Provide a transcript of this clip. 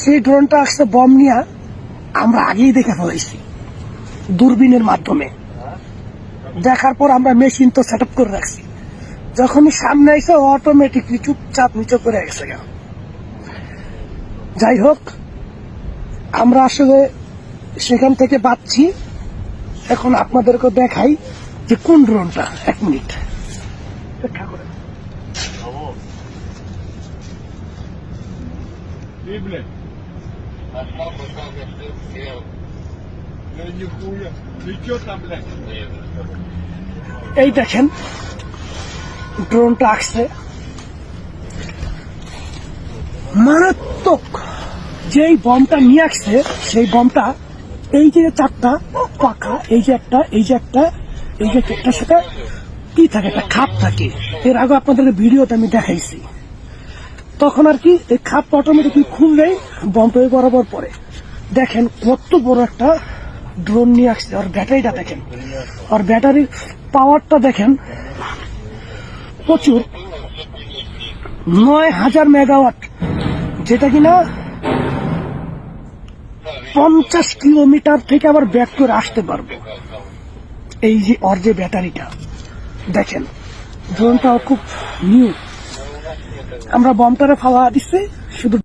সেই ড্রোনটা আসছে বম নিয়ে, আমরা আগেই দেখে ফেলাইছি দূরবীনের মাধ্যমে। দেখার পর আমরা মেশিন তো সেট আপ করে রাখছি, যখনই সামনে এসে অটোমেটিকলি চুপচাপ নিচে করে গেছে। যাই হোক, আমরা আসলে সেখান থেকে বাঁচছি। এখন আপনাদেরকে দেখাই যে কোন ড্রোনটা। 1 মিনিট অপেক্ষা করে। এই দেখেন ড্রোনটা আসছে, মারাত্মক। যেই বমটা নিয়ে আসছে সেই বমটা, এই যে 4টা পাখা, এই যে একটা, এই যে একটা, এই যে একটার সাথে কি থাকে, একটা খাপ থাকে। এর আগে আপনাদের ভিডিওতে আমি দেখাইছি। তখন আর কি এই খাপ অটোমেটিকলি খুললেই বমটা বরাবর পড়ে। দেখেন কত বড় একটা ড্রোন নিয়ে আসছে। আর ব্যাটারিটা দেখেন, আর ব্যাটারির পাওয়ারটা দেখেন, প্রচুর। 9000 মেগাওয়াট, যেটা কিনা 50 কিলোমিটার থেকে আবার ব্যাক করে আসতে পারবো। এই যে ওর যে ব্যাটারিটা দেখেন, ড্রোনটাও খুব নিউ। আমরা বমটারে ফাওয়া দিচ্ছি শুধু